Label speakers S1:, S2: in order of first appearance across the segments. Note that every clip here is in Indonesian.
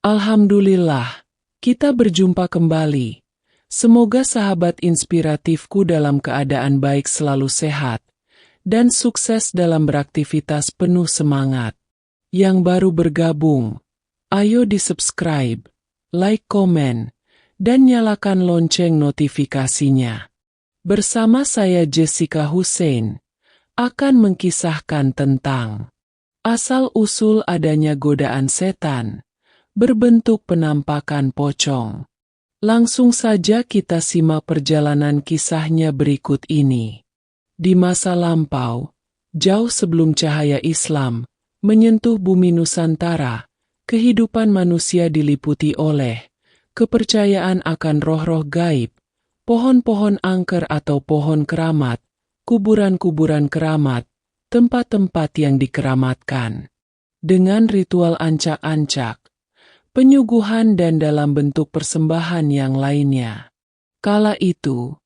S1: Alhamdulillah, kita berjumpa kembali. Semoga sahabat inspiratifku dalam keadaan baik selalu sehat, dan sukses dalam beraktivitas penuh semangat. Yang baru bergabung, ayo di-subscribe, like, komen, dan nyalakan lonceng notifikasinya. Bersama saya Jessica Hussein, akan mengkisahkan tentang asal-usul adanya godaan setan, berbentuk penampakan pocong. Langsung saja kita simak perjalanan kisahnya berikut ini. Di masa lampau, jauh sebelum cahaya Islam menyentuh bumi Nusantara, kehidupan manusia diliputi oleh kepercayaan akan roh-roh gaib, pohon-pohon angker atau pohon keramat, kuburan-kuburan keramat, tempat-tempat yang dikeramatkan. Dengan ritual ancak-ancak, penyuguhan dan dalam bentuk persembahan yang lainnya. Kala itu,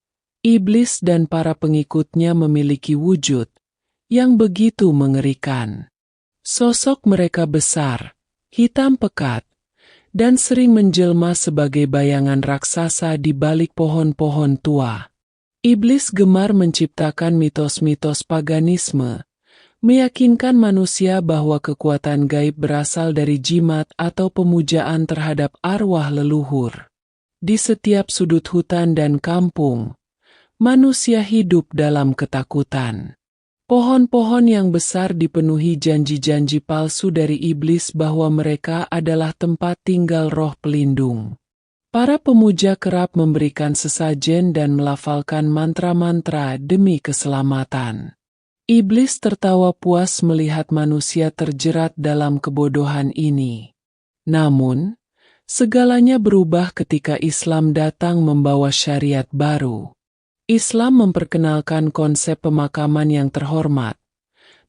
S1: iblis dan para pengikutnya memiliki wujud yang begitu mengerikan. Sosok mereka besar, hitam pekat, dan sering menjelma sebagai bayangan raksasa di balik pohon-pohon tua. Iblis gemar menciptakan mitos-mitos paganisme, meyakinkan manusia bahwa kekuatan gaib berasal dari jimat atau pemujaan terhadap arwah leluhur. Di setiap sudut hutan dan kampung, manusia hidup dalam ketakutan. Pohon-pohon yang besar dipenuhi janji-janji palsu dari iblis bahwa mereka adalah tempat tinggal roh pelindung. Para pemuja kerap memberikan sesajen dan melafalkan mantra-mantra demi keselamatan. Iblis tertawa puas melihat manusia terjerat dalam kebodohan ini. Namun, segalanya berubah ketika Islam datang membawa syariat baru. Islam memperkenalkan konsep pemakaman yang terhormat.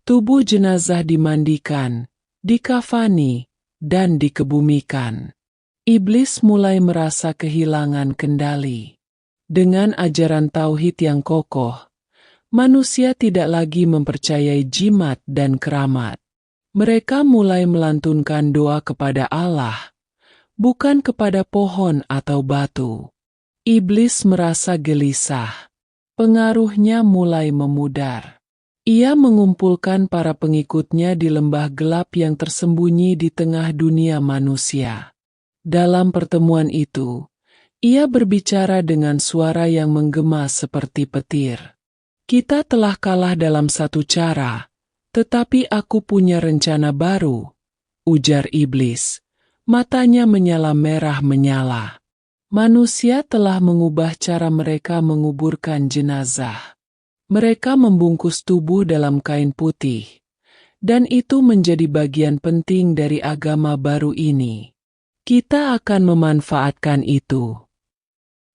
S1: Tubuh jenazah dimandikan, dikafani, dan dikebumikan. Iblis mulai merasa kehilangan kendali. Dengan ajaran tauhid yang kokoh, manusia tidak lagi mempercayai jimat dan keramat. Mereka mulai melantunkan doa kepada Allah, bukan kepada pohon atau batu. Iblis merasa gelisah. Pengaruhnya mulai memudar. Ia mengumpulkan para pengikutnya di lembah gelap yang tersembunyi di tengah dunia manusia. Dalam pertemuan itu, ia berbicara dengan suara yang menggema seperti petir. Kita telah kalah dalam satu cara, tetapi aku punya rencana baru, ujar iblis. Matanya menyala merah menyala. Manusia telah mengubah cara mereka menguburkan jenazah. Mereka membungkus tubuh dalam kain putih, dan itu menjadi bagian penting dari agama baru ini. Kita akan memanfaatkan itu.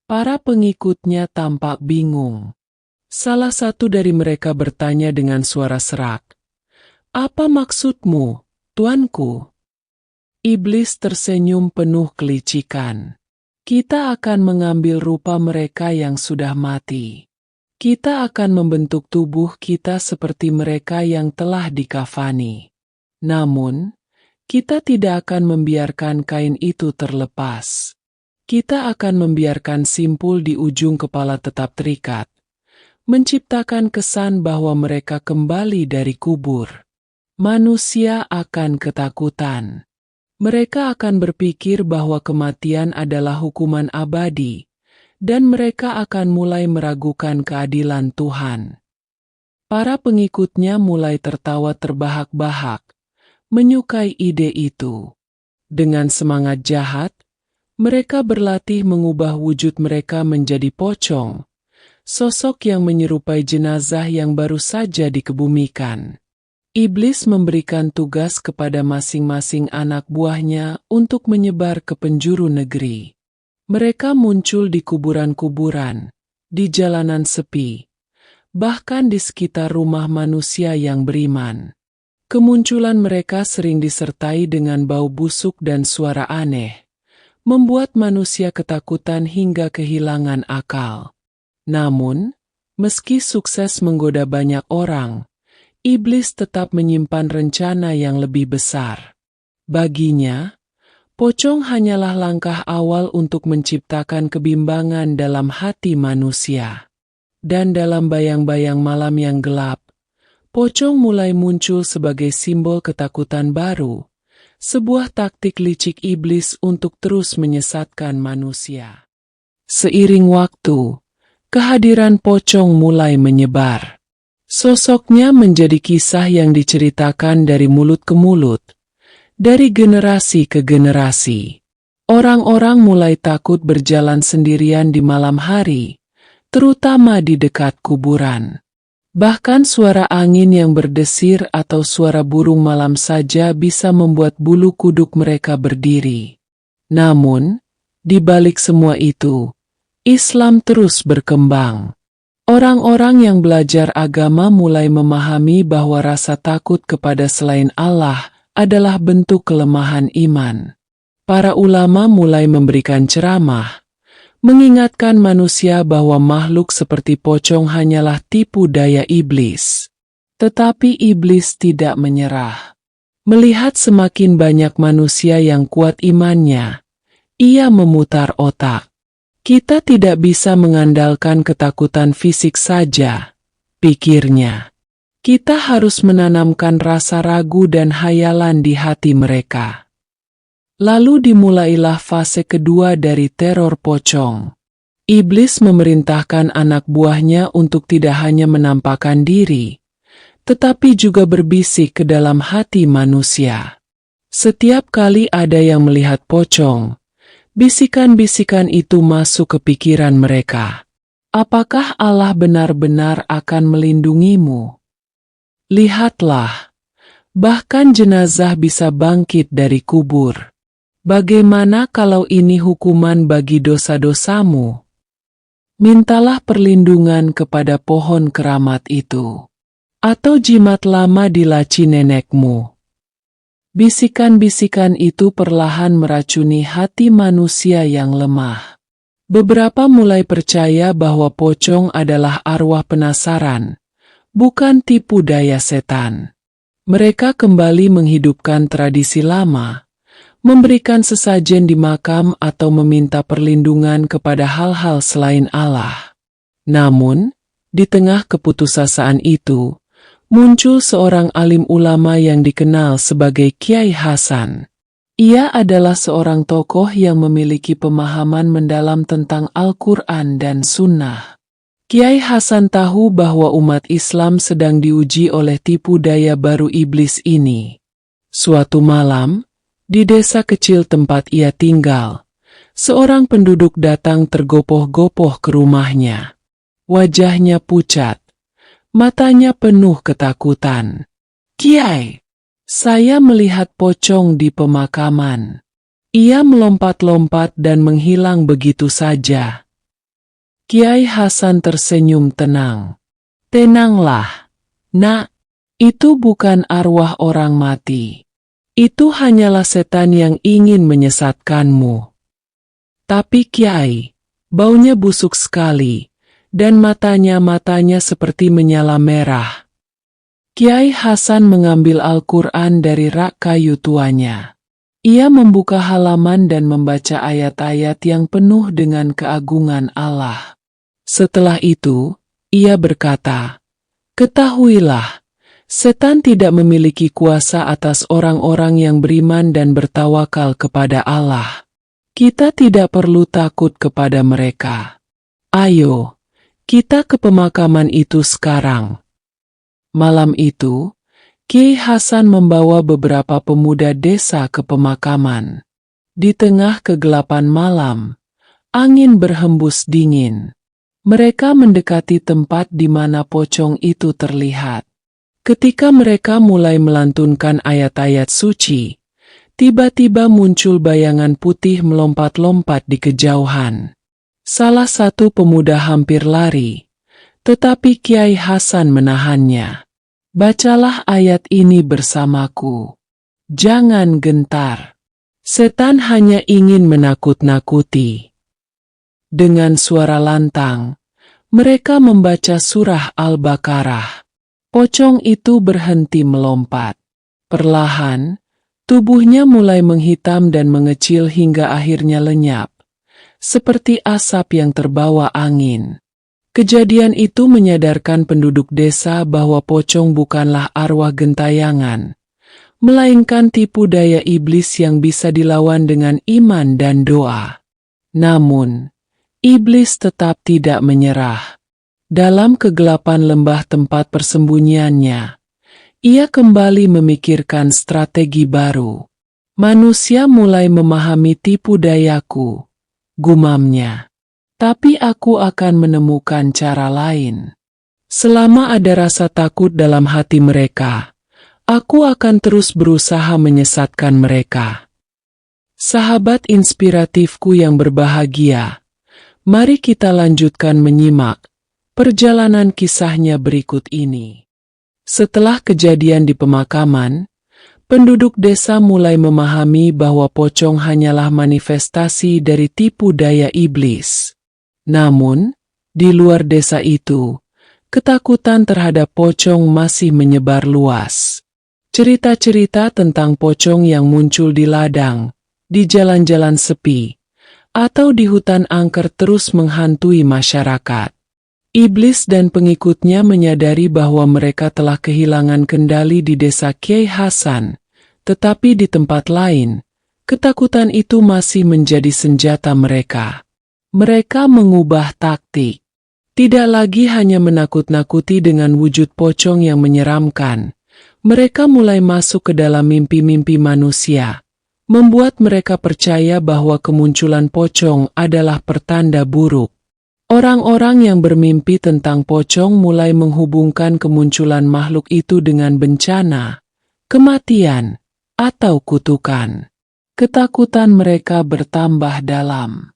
S1: Para pengikutnya tampak bingung. Salah satu dari mereka bertanya dengan suara serak, "Apa maksudmu, tuanku?" Iblis tersenyum penuh kelicikan. Kita akan mengambil rupa mereka yang sudah mati. Kita akan membentuk tubuh kita seperti mereka yang telah dikafani. Namun, kita tidak akan membiarkan kain itu terlepas. Kita akan membiarkan simpul di ujung kepala tetap terikat, menciptakan kesan bahwa mereka kembali dari kubur. Manusia akan ketakutan. Mereka akan berpikir bahwa kematian adalah hukuman abadi, dan mereka akan mulai meragukan keadilan Tuhan. Para pengikutnya mulai tertawa terbahak-bahak, menyukai ide itu. Dengan semangat jahat, mereka berlatih mengubah wujud mereka menjadi pocong, sosok yang menyerupai jenazah yang baru saja dikebumikan. Iblis memberikan tugas kepada masing-masing anak buahnya untuk menyebar ke penjuru negeri. Mereka muncul di kuburan-kuburan, di jalanan sepi, bahkan di sekitar rumah manusia yang beriman. Kemunculan mereka sering disertai dengan bau busuk dan suara aneh, membuat manusia ketakutan hingga kehilangan akal. Namun, meski sukses menggoda banyak orang, iblis tetap menyimpan rencana yang lebih besar. Baginya, Pocong hanyalah langkah awal untuk menciptakan kebimbangan dalam hati manusia. Dan dalam bayang-bayang malam yang gelap, pocong mulai muncul sebagai simbol ketakutan baru, sebuah taktik licik iblis untuk terus menyesatkan manusia. Seiring waktu, kehadiran pocong mulai menyebar. Sosoknya menjadi kisah yang diceritakan dari mulut ke mulut, dari generasi ke generasi. Orang-orang mulai takut berjalan sendirian di malam hari, terutama di dekat kuburan. Bahkan suara angin yang berdesir atau suara burung malam saja bisa membuat bulu kuduk mereka berdiri. Namun, di balik semua itu, Islam terus berkembang. Orang-orang yang belajar agama mulai memahami bahwa rasa takut kepada selain Allah adalah bentuk kelemahan iman. Para ulama mulai memberikan ceramah, mengingatkan manusia bahwa makhluk seperti pocong hanyalah tipu daya iblis. Tetapi iblis tidak menyerah. Melihat semakin banyak manusia yang kuat imannya, ia memutar otak. Kita tidak bisa mengandalkan ketakutan fisik saja, pikirnya. Kita harus menanamkan rasa ragu dan hayalan di hati mereka. Lalu dimulailah fase kedua dari teror pocong. Iblis memerintahkan anak buahnya untuk tidak hanya menampakkan diri, tetapi juga berbisik ke dalam hati manusia. Setiap kali ada yang melihat pocong, bisikan-bisikan itu masuk ke pikiran mereka. Apakah Allah benar-benar akan melindungimu? Lihatlah, bahkan jenazah bisa bangkit dari kubur. Bagaimana kalau ini hukuman bagi dosa-dosamu? Mintalah perlindungan kepada pohon keramat itu, atau jimat lama di laci nenekmu. Bisikan-bisikan itu perlahan meracuni hati manusia yang lemah. Beberapa mulai percaya bahwa pocong adalah arwah penasaran, bukan tipu daya setan. Mereka kembali menghidupkan tradisi lama, memberikan sesajen di makam atau meminta perlindungan kepada hal-hal selain Allah. Namun, di tengah keputusasaan itu, muncul seorang alim ulama yang dikenal sebagai Kiai Hasan. Ia adalah seorang tokoh yang memiliki pemahaman mendalam tentang Al-Quran dan Sunnah. Kiai Hasan tahu bahwa umat Islam sedang diuji oleh tipu daya baru iblis ini. Suatu malam, di desa kecil tempat ia tinggal, seorang penduduk datang tergopoh-gopoh ke rumahnya. Wajahnya pucat, matanya penuh ketakutan. "Kiai, saya melihat pocong di pemakaman. Ia melompat-lompat dan menghilang begitu saja." Kiai Hasan tersenyum tenang. "Tenanglah, Nak, itu bukan arwah orang mati. Itu hanyalah setan yang ingin menyesatkanmu." Tapi Kiai, baunya busuk sekali, dan matanya seperti menyala merah. Kiai Hasan mengambil Al-Quran dari rak kayu tuanya. Ia membuka halaman dan membaca ayat-ayat yang penuh dengan keagungan Allah. Setelah itu, ia berkata, "Ketahuilah, setan tidak memiliki kuasa atas orang-orang yang beriman dan bertawakal kepada Allah. Kita tidak perlu takut kepada mereka. Ayo, kita ke pemakaman itu sekarang." Malam itu, Kiai Hasan membawa beberapa pemuda desa ke pemakaman. Di tengah kegelapan malam, angin berhembus dingin. Mereka mendekati tempat di mana pocong itu terlihat. Ketika mereka mulai melantunkan ayat-ayat suci, tiba-tiba muncul bayangan putih melompat-lompat di kejauhan. Salah satu pemuda hampir lari, tetapi Kiai Hasan menahannya. "Bacalah ayat ini bersamaku. Jangan gentar. Setan hanya ingin menakut-nakuti." Dengan suara lantang, mereka membaca surah Al-Baqarah. Pocong itu berhenti melompat. Perlahan, Tubuhnya mulai menghitam dan mengecil hingga akhirnya lenyap, seperti asap yang terbawa angin. Kejadian itu menyadarkan penduduk desa bahwa pocong bukanlah arwah gentayangan, melainkan tipu daya iblis yang bisa dilawan dengan iman dan doa. Namun, iblis tetap tidak menyerah. Dalam kegelapan lembah tempat persembunyiannya, ia kembali memikirkan strategi baru. Manusia mulai memahami tipu dayaku, gumamnya. Tapi aku akan menemukan cara lain. Selama ada rasa takut dalam hati mereka, aku akan terus berusaha menyesatkan mereka. Sahabat inspiratifku yang berbahagia, mari kita lanjutkan menyimak perjalanan kisahnya berikut ini. Setelah kejadian di pemakaman, penduduk desa mulai memahami bahwa pocong hanyalah manifestasi dari tipu daya iblis. Namun, di luar desa itu, ketakutan terhadap pocong masih menyebar luas. Cerita-cerita tentang pocong yang muncul di ladang, di jalan-jalan sepi, atau di hutan angker terus menghantui masyarakat. Iblis dan pengikutnya menyadari bahwa mereka telah kehilangan kendali di desa Kiai Hasan, tetapi di tempat lain, ketakutan itu masih menjadi senjata mereka. Mereka mengubah taktik. Tidak lagi hanya menakut-nakuti dengan wujud pocong yang menyeramkan. Mereka mulai masuk ke dalam mimpi-mimpi manusia, membuat mereka percaya bahwa kemunculan pocong adalah pertanda buruk. Orang-orang yang bermimpi tentang pocong mulai menghubungkan kemunculan makhluk itu dengan bencana, kematian, atau kutukan. Ketakutan mereka bertambah dalam.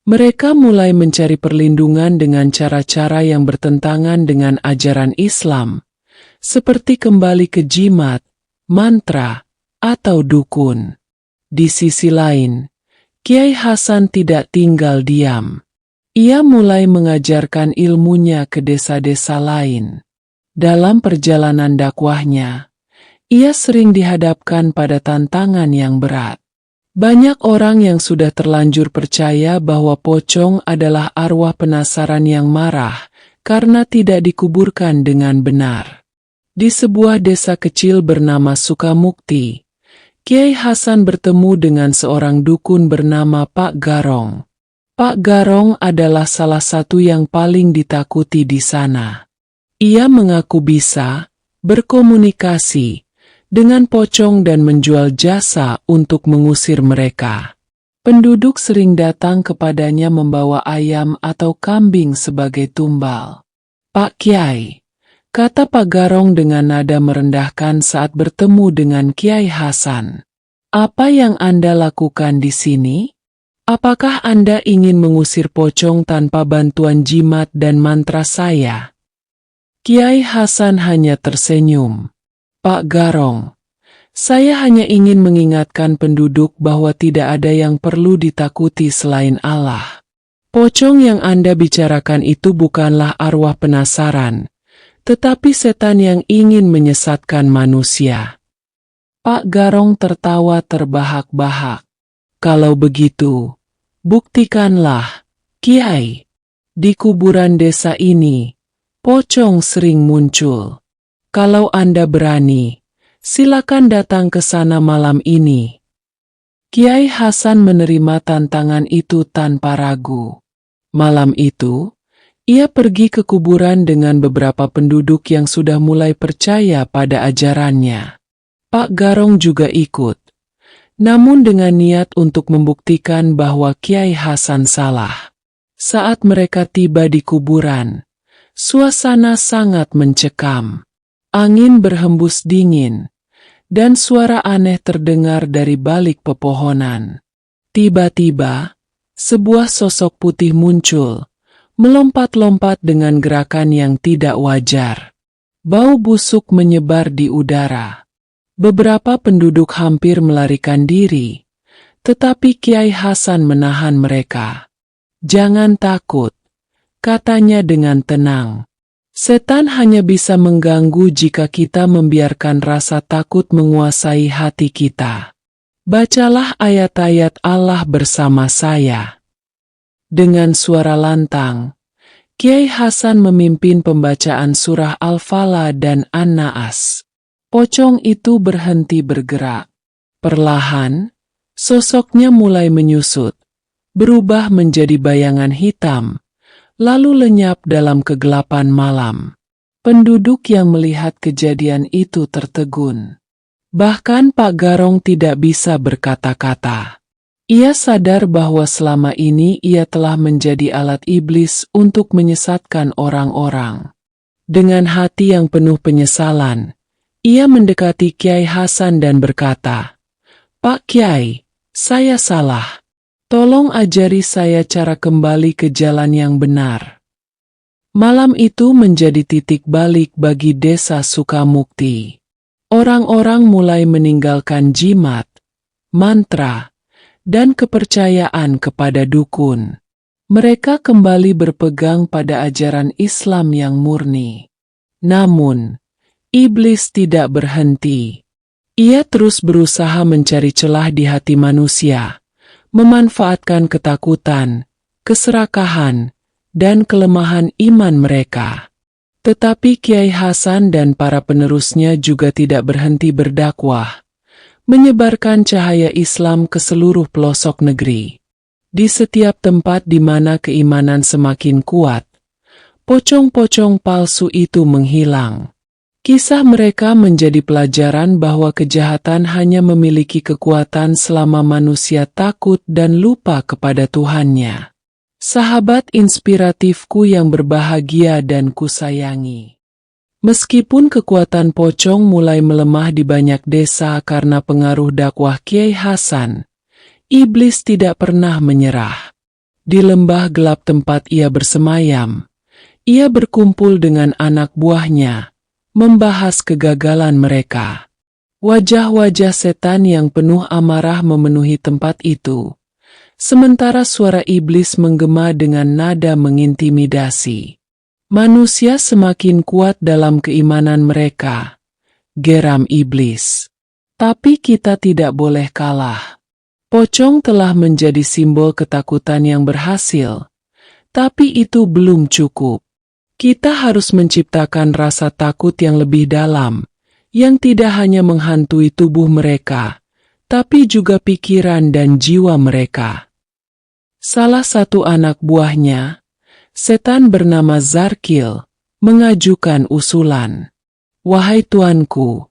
S1: Mereka mulai mencari perlindungan dengan cara-cara yang bertentangan dengan ajaran Islam, seperti kembali ke jimat, mantra, atau dukun. Di sisi lain, Kiai Hasan tidak tinggal diam. Ia mulai mengajarkan ilmunya ke desa-desa lain. Dalam perjalanan dakwahnya, ia sering dihadapkan pada tantangan yang berat. Banyak orang yang sudah terlanjur percaya bahwa pocong adalah arwah penasaran yang marah karena tidak dikuburkan dengan benar. Di sebuah desa kecil bernama Sukamukti, Kiai Hasan bertemu dengan seorang dukun bernama Pak Garong. Pak Garong adalah salah satu yang paling ditakuti di sana. Ia mengaku bisa berkomunikasi dengan pocong dan menjual jasa untuk mengusir mereka. Penduduk sering datang kepadanya membawa ayam atau kambing sebagai tumbal. "Pak Kiai," kata Pak Garong dengan nada merendahkan saat bertemu dengan Kiai Hasan, "apa yang Anda lakukan di sini? Apakah Anda ingin mengusir pocong tanpa bantuan jimat dan mantra saya?" Kiai Hasan hanya tersenyum. "Pak Garong, saya hanya ingin mengingatkan penduduk bahwa tidak ada yang perlu ditakuti selain Allah. Pocong yang Anda bicarakan itu bukanlah arwah penasaran, tetapi setan yang ingin menyesatkan manusia." Pak Garong tertawa terbahak-bahak. "Kalau begitu, buktikanlah, Kiai. Di kuburan desa ini, pocong sering muncul. Kalau Anda berani, silakan datang ke sana malam ini." Kiai Hasan menerima tantangan itu tanpa ragu. Malam itu, ia pergi ke kuburan dengan beberapa penduduk yang sudah mulai percaya pada ajarannya. Pak Garong juga ikut, namun dengan niat untuk membuktikan bahwa Kiai Hasan salah. Saat mereka tiba di kuburan, suasana sangat mencekam. Angin berhembus dingin, dan suara aneh terdengar dari balik pepohonan. Tiba-tiba, sebuah sosok putih muncul, melompat-lompat dengan gerakan yang tidak wajar. Bau busuk menyebar di udara. Beberapa penduduk hampir melarikan diri, tetapi Kiai Hasan menahan mereka. "Jangan takut," katanya dengan tenang. "Setan hanya bisa mengganggu jika kita membiarkan rasa takut menguasai hati kita. Bacalah ayat-ayat Allah bersama saya. Dengan suara lantang, Kiai Hasan memimpin pembacaan surah Al-Falaq dan An-Naas. Pocong itu berhenti bergerak. Perlahan, sosoknya mulai menyusut, berubah menjadi bayangan hitam, lalu lenyap dalam kegelapan malam. Penduduk yang melihat kejadian itu tertegun. Bahkan Pak Garong tidak bisa berkata-kata. Ia sadar bahwa selama ini ia telah menjadi alat iblis untuk menyesatkan orang-orang. Dengan hati yang penuh penyesalan, ia mendekati Kiai Hasan dan berkata, "Pak Kiai, saya salah. Tolong ajari saya cara kembali ke jalan yang benar." Malam itu menjadi titik balik bagi desa Sukamukti. Orang-orang mulai meninggalkan jimat, mantra, dan kepercayaan kepada dukun. Mereka kembali berpegang pada ajaran Islam yang murni. Namun, iblis tidak berhenti. Ia terus berusaha mencari celah di hati manusia, memanfaatkan ketakutan, keserakahan, dan kelemahan iman mereka. Tetapi Kiai Hasan dan para penerusnya juga tidak berhenti berdakwah, menyebarkan cahaya Islam ke seluruh pelosok negeri. Di setiap tempat di mana keimanan semakin kuat, pocong-pocong palsu itu menghilang. Kisah mereka menjadi pelajaran bahwa kejahatan hanya memiliki kekuatan selama manusia takut dan lupa kepada Tuhannya. Sahabat inspiratifku yang berbahagia dan kusayangi. Meskipun kekuatan pocong mulai melemah di banyak desa karena pengaruh dakwah Kiai Hasan, iblis tidak pernah menyerah. Di lembah gelap tempat ia bersemayam, ia berkumpul dengan anak buahnya, membahas kegagalan mereka. Wajah-wajah setan yang penuh amarah memenuhi tempat itu, sementara suara iblis menggema dengan nada mengintimidasi. Manusia semakin kuat dalam keimanan mereka, geram iblis. Tapi kita tidak boleh kalah. Pocong telah menjadi simbol ketakutan yang berhasil, tapi itu belum cukup. Kita harus menciptakan rasa takut yang lebih dalam, yang tidak hanya menghantui tubuh mereka, tapi juga pikiran dan jiwa mereka. Salah satu anak buahnya, setan bernama Zarkil, mengajukan usulan. "Wahai tuanku,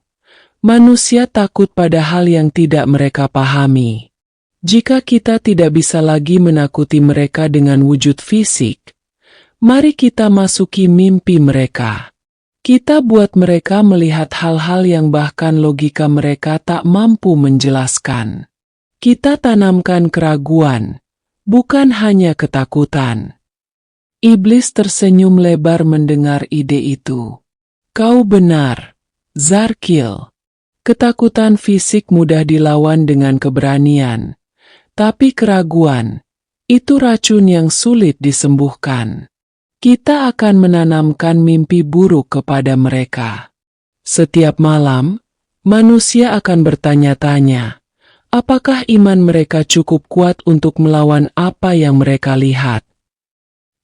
S1: manusia takut pada hal yang tidak mereka pahami. Jika kita tidak bisa lagi menakuti mereka dengan wujud fisik, mari kita masuki mimpi mereka. Kita buat mereka melihat hal-hal yang bahkan logika mereka tak mampu menjelaskan. Kita tanamkan keraguan, bukan hanya ketakutan." Iblis tersenyum lebar mendengar ide itu. "Kau benar, Zarkil. Ketakutan fisik mudah dilawan dengan keberanian, tapi keraguan, itu racun yang sulit disembuhkan. Kita akan menanamkan mimpi buruk kepada mereka. Setiap malam, manusia akan bertanya-tanya, apakah iman mereka cukup kuat untuk melawan apa yang mereka lihat?"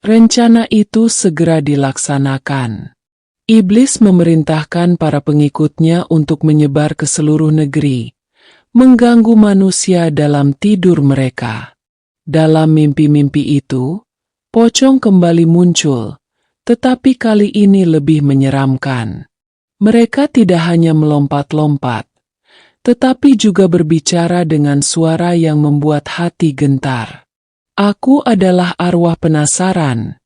S1: Rencana itu segera dilaksanakan. Iblis memerintahkan para pengikutnya untuk menyebar ke seluruh negeri, mengganggu manusia dalam tidur mereka. Dalam mimpi-mimpi itu, pocong kembali muncul, tetapi kali ini lebih menyeramkan. Mereka tidak hanya melompat-lompat, tetapi juga berbicara dengan suara yang membuat hati gentar. "Aku adalah arwah penasaran,"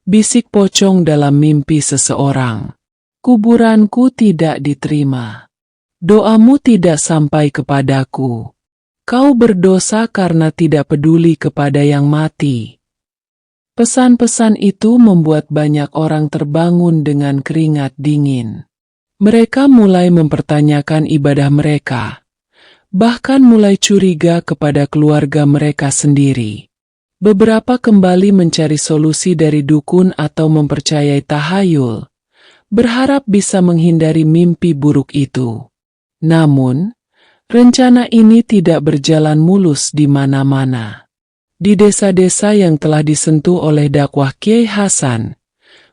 S1: bisik pocong dalam mimpi seseorang. "Kuburanku tidak diterima. Doamu tidak sampai kepadaku. Kau berdosa karena tidak peduli kepada yang mati." Pesan-pesan itu membuat banyak orang terbangun dengan keringat dingin. Mereka mulai mempertanyakan ibadah mereka, bahkan mulai curiga kepada keluarga mereka sendiri. Beberapa kembali mencari solusi dari dukun atau mempercayai tahayul, berharap bisa menghindari mimpi buruk itu. Namun, Rencana ini tidak berjalan mulus di mana-mana. Di desa-desa yang telah disentuh oleh dakwah Kiai Hasan,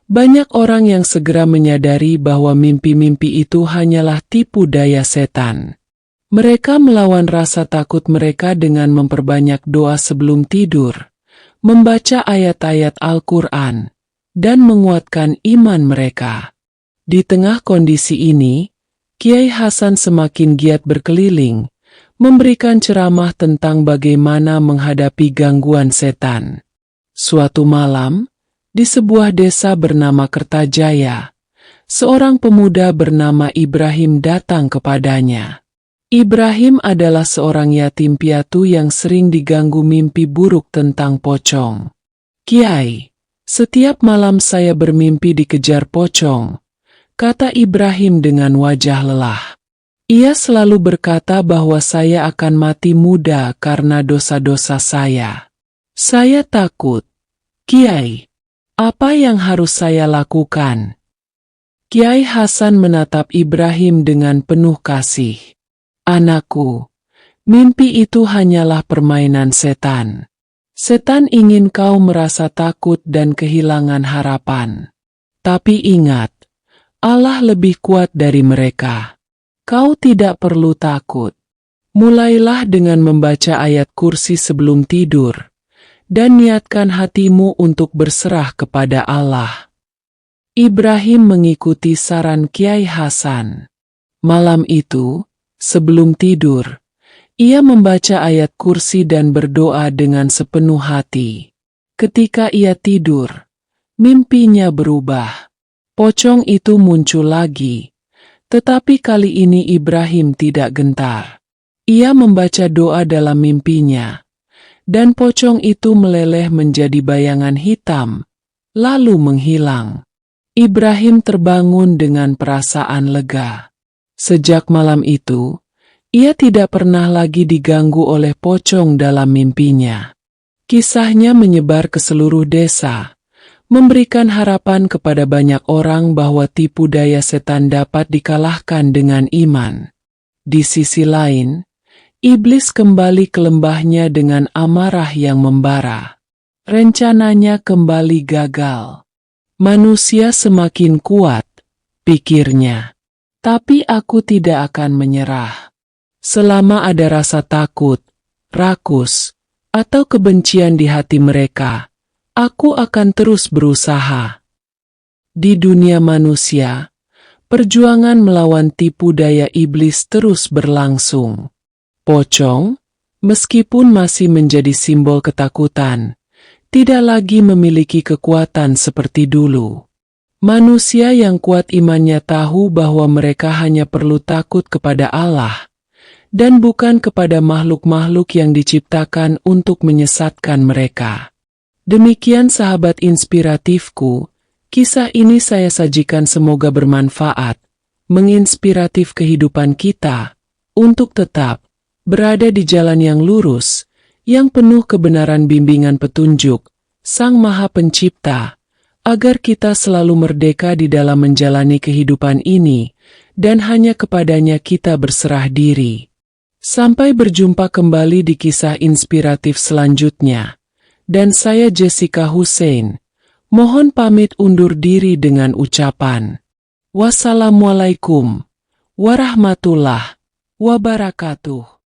S1: banyak orang yang segera menyadari bahwa mimpi-mimpi itu hanyalah tipu daya setan. Mereka melawan rasa takut mereka dengan memperbanyak doa sebelum tidur, membaca ayat-ayat Al-Quran, dan menguatkan iman mereka. Di tengah kondisi ini, Kiai Hasan semakin giat berkeliling, memberikan ceramah tentang bagaimana menghadapi gangguan setan. Suatu malam, di sebuah desa bernama Kertajaya, seorang pemuda bernama Ibrahim datang kepadanya. Ibrahim adalah seorang yatim piatu yang sering diganggu mimpi buruk tentang pocong. "Kiai, setiap malam saya bermimpi dikejar pocong," kata Ibrahim dengan wajah lelah. "Ia selalu berkata bahwa saya akan mati muda karena dosa-dosa saya. Saya takut. Kiai, apa yang harus saya lakukan?" Kiai Hasan menatap Ibrahim dengan penuh kasih. "Anakku, mimpi itu hanyalah permainan setan. Setan ingin kau merasa takut dan kehilangan harapan. Tapi ingat, Allah lebih kuat dari mereka. Kau tidak perlu takut. Mulailah dengan membaca ayat kursi sebelum tidur, dan niatkan hatimu untuk berserah kepada Allah." Ibrahim mengikuti saran Kiai Hasan. Malam itu, sebelum tidur, ia membaca ayat kursi dan berdoa dengan sepenuh hati. Ketika ia tidur, mimpinya berubah. Pocong itu muncul lagi. Tetapi kali ini Ibrahim tidak gentar. Ia membaca doa dalam mimpinya, dan pocong itu meleleh menjadi bayangan hitam, lalu menghilang. Ibrahim terbangun dengan perasaan lega. Sejak malam itu, ia tidak pernah lagi diganggu oleh pocong dalam mimpinya. Kisahnya menyebar ke seluruh desa, memberikan harapan kepada banyak orang bahwa tipu daya setan dapat dikalahkan dengan iman. Di sisi lain, iblis kembali ke lembahnya dengan amarah yang membara. Rencananya kembali gagal. Manusia semakin kuat, pikirnya. Tapi aku tidak akan menyerah. Selama ada rasa takut, rakus, atau kebencian di hati mereka, aku akan terus berusaha. Di dunia manusia, perjuangan melawan tipu daya iblis terus berlangsung. Pocong, meskipun masih menjadi simbol ketakutan, tidak lagi memiliki kekuatan seperti dulu. Manusia yang kuat imannya tahu bahwa mereka hanya perlu takut kepada Allah, dan bukan kepada makhluk-makhluk yang diciptakan untuk menyesatkan mereka. Demikian sahabat inspiratifku, kisah ini saya sajikan semoga bermanfaat, menginspiratif kehidupan kita, untuk tetap berada di jalan yang lurus, yang penuh kebenaran bimbingan petunjuk, Sang Maha Pencipta, agar kita selalu merdeka di dalam menjalani kehidupan ini, dan hanya kepadanya kita berserah diri. Sampai berjumpa kembali di kisah inspiratif selanjutnya. Dan saya Jessica Hussein, mohon pamit undur diri dengan ucapan wassalamualaikum warahmatullahi wabarakatuh.